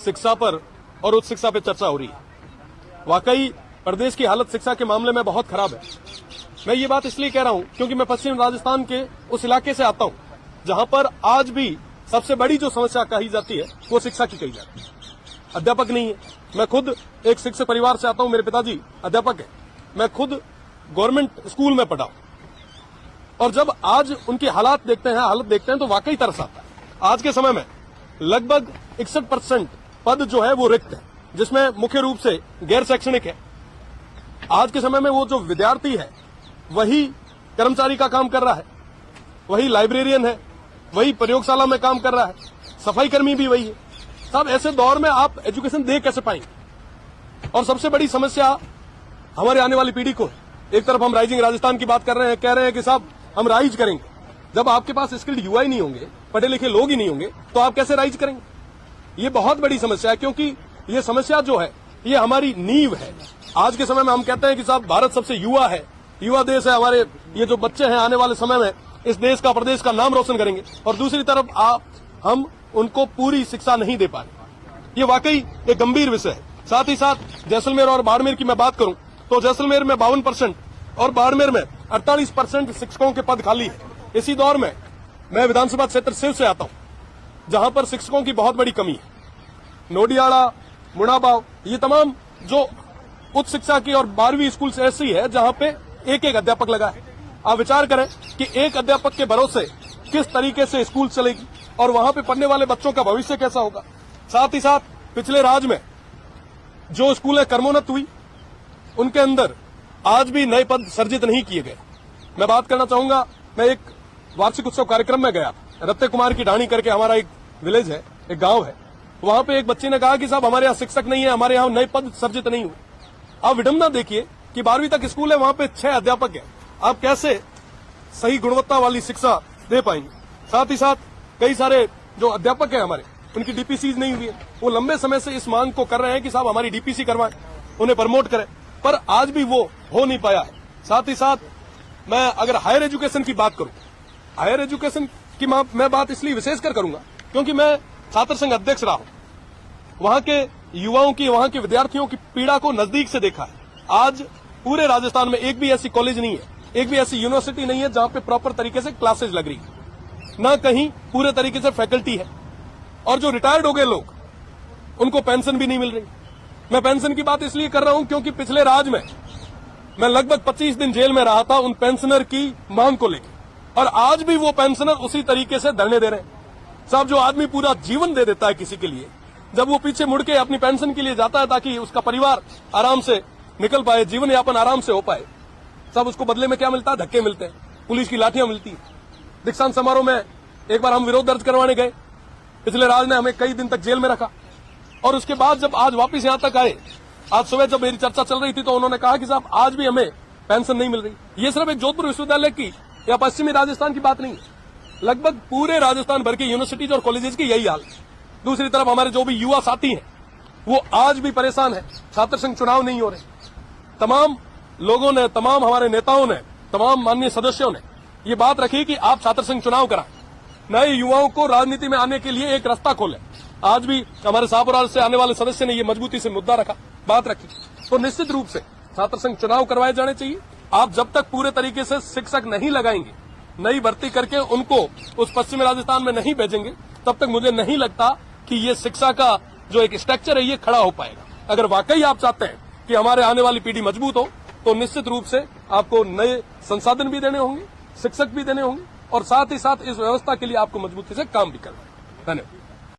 शिक्षा पर और उच्च शिक्षा पर चर्चा हो रही है। वाकई प्रदेश की हालत शिक्षा के मामले में बहुत खराब है। मैं ये बात इसलिए कह रहा हूं क्योंकि मैं पश्चिम राजस्थान के उस इलाके से आता हूं जहां पर आज भी सबसे बड़ी जो समस्या कही जाती है वो शिक्षा की कही जाती है। अध्यापक नहीं है। मैं खुद एक शिक्षक परिवार से आता हूं, मेरे पिताजी अध्यापक है। मैं खुद गवर्नमेंट स्कूल में पढ़ा और जब आज उनकी हालत देखते हैं तो वाकई तरस आता है। आज के समय में लगभग 61% पद जो है वो रिक्त है, जिसमें मुख्य रूप से गैर शैक्षणिक है। आज के समय में वो जो विद्यार्थी है वही कर्मचारी का काम कर रहा है, वही लाइब्रेरियन है, वही प्रयोगशाला में काम कर रहा है, सफाई कर्मी भी वही है। साहब, ऐसे दौर में आप एजुकेशन दे कैसे पाएंगे? और सबसे बड़ी समस्या हमारे आने वाली पीढ़ी को है। एक तरफ हम राइजिंग राजस्थान की बात कर रहे हैं, कह रहे हैं कि साहब हम राइज करेंगे। जब आपके पास स्किल्ड युवा ही नहीं होंगे, पढ़े लिखे लोग ही नहीं होंगे, तो आप कैसे राइज करेंगे? ये बहुत बड़ी समस्या है, क्योंकि ये समस्या जो है ये हमारी नींव है। आज के समय में हम कहते हैं कि साहब भारत सबसे युवा है, युवा देश है। हमारे ये जो बच्चे हैं आने वाले समय में इस देश का, प्रदेश का नाम रोशन करेंगे, और दूसरी तरफ हम उनको पूरी शिक्षा नहीं दे पा रहे। ये वाकई एक गंभीर विषय है। साथ ही साथ जैसलमेर और बाड़मेर की मैं बात करूं तो जैसलमेर में 52% और बाड़मेर में 48% शिक्षकों के पद खाली है। इसी दौर में मैं विधानसभा क्षेत्र सिव से आता हूं जहां पर शिक्षकों की बहुत बड़ी कमी है। नोडियाड़ा, मुड़ाबाव, ये तमाम जो उच्च शिक्षा की और 12वीं स्कूल से ऐसी है जहां पे एक एक अध्यापक लगा है। आप विचार करें कि एक अध्यापक के भरोसे किस तरीके से स्कूल चलेगी और वहां पे पढ़ने वाले बच्चों का भविष्य कैसा होगा। साथ ही साथ पिछले राज में जो स्कूलें कर्मोन्नत हुई उनके अंदर आज भी नए पद सर्जित नहीं किए गए। मैं बात करना चाहूंगा, मैं एक वार्षिक उत्सव कार्यक्रम में गया, रत्ते कुमार की ढाणी करके हमारा एक विलेज है, एक गांव है। वहां पे एक बच्चे ने कहा कि साहब हमारे यहाँ शिक्षक नहीं है, हमारे यहाँ नए पद सर्जित नहीं हुए। आप विडंबना देखिए कि 12वीं तक स्कूल है, वहां पे 6 अध्यापक है। आप कैसे सही गुणवत्ता वाली शिक्षा दे पाएंगे? साथ ही साथ कई सारे जो अध्यापक है हमारे, उनकी डीपीसी नहीं हुई है। वो लंबे समय से इस मांग को कर रहे हैं कि साहब हमारी डीपीसी करवाएं, उन्हें प्रमोट करें, पर आज भी वो हो नहीं पाया है। साथ ही साथ मैं अगर हायर एजुकेशन की बात करूं, हायर एजुकेशन की मैं बात इसलिए विशेषकर करूंगा क्योंकि मैं छात्र संघ अध्यक्ष रहा हूं। वहां के युवाओं की, वहां के विद्यार्थियों की पीड़ा को नजदीक से देखा है। आज पूरे राजस्थान में एक भी ऐसी कॉलेज नहीं है, एक भी ऐसी यूनिवर्सिटी नहीं है जहां पे प्रॉपर तरीके से क्लासेज लग रही है, ना कहीं पूरे तरीके से फैकल्टी है। और जो रिटायर्ड हो गए लोग, उनको पेंशन भी नहीं मिल रही। मैं पेंशन की बात इसलिए कर रहा हूं क्योंकि पिछले राज में मैं लगभग 25 दिन जेल में रहा था उन पेंशनर की मांग को लेकर, और आज भी वो पेंशनर उसी तरीके से धरने दे रहे हैं। साहब, जो आदमी पूरा जीवन दे देता है किसी के लिए, जब वो पीछे मुड़ के अपनी पेंशन के लिए जाता है ताकि उसका परिवार आराम से निकल पाए, जीवन यापन आराम से हो पाए, सब उसको बदले में क्या मिलता है? धक्के मिलते हैं, पुलिस की लाठियां मिलती है। दीक्षांत समारोह में एक बार हम विरोध दर्ज करवाने गए, पिछले राज ने हमें कई दिन तक जेल में रखा, और उसके बाद जब आज वापस यहां तक आए, आज सुबह जब मेरी चर्चा चल रही थी तो उन्होंने कहा कि साहब आज भी हमें पेंशन नहीं मिल रही। ये सिर्फ एक जोधपुर विश्वविद्यालय की या पश्चिमी राजस्थान की बात नहीं है, लगभग पूरे राजस्थान भर की यूनिवर्सिटीज और कॉलेजेस की यही हाल है। दूसरी तरफ हमारे जो भी युवा साथी हैं वो आज भी परेशान है। छात्र संघ चुनाव नहीं हो रहे। तमाम लोगों ने, तमाम हमारे नेताओं ने, तमाम माननीय सदस्यों ने ये बात रखी कि आप छात्र संघ चुनाव कराएं, नए युवाओं को राजनीति में आने के लिए एक रास्ता खोलें। आज भी हमारे शाहपुर से आने वाले सदस्य ने ये मजबूती से मुद्दा रखा, बात रखी। तो निश्चित रूप से छात्र संघ चुनाव करवाए जाने चाहिए। आप जब तक पूरे तरीके से शिक्षक नहीं लगाएंगे, नई भर्ती करके उनको उस पश्चिमी राजस्थान में नहीं भेजेंगे, तब तक मुझे नहीं लगता कि ये शिक्षा का जो एक स्ट्रक्चर है ये खड़ा हो पाएगा। अगर वाकई आप चाहते हैं कि हमारे आने वाली पीढ़ी मजबूत हो, तो निश्चित रूप से आपको नए संसाधन भी देने होंगे, शिक्षक भी देने होंगे, और साथ ही साथ इस व्यवस्था के लिए आपको मजबूती से काम भी करना है। धन्यवाद।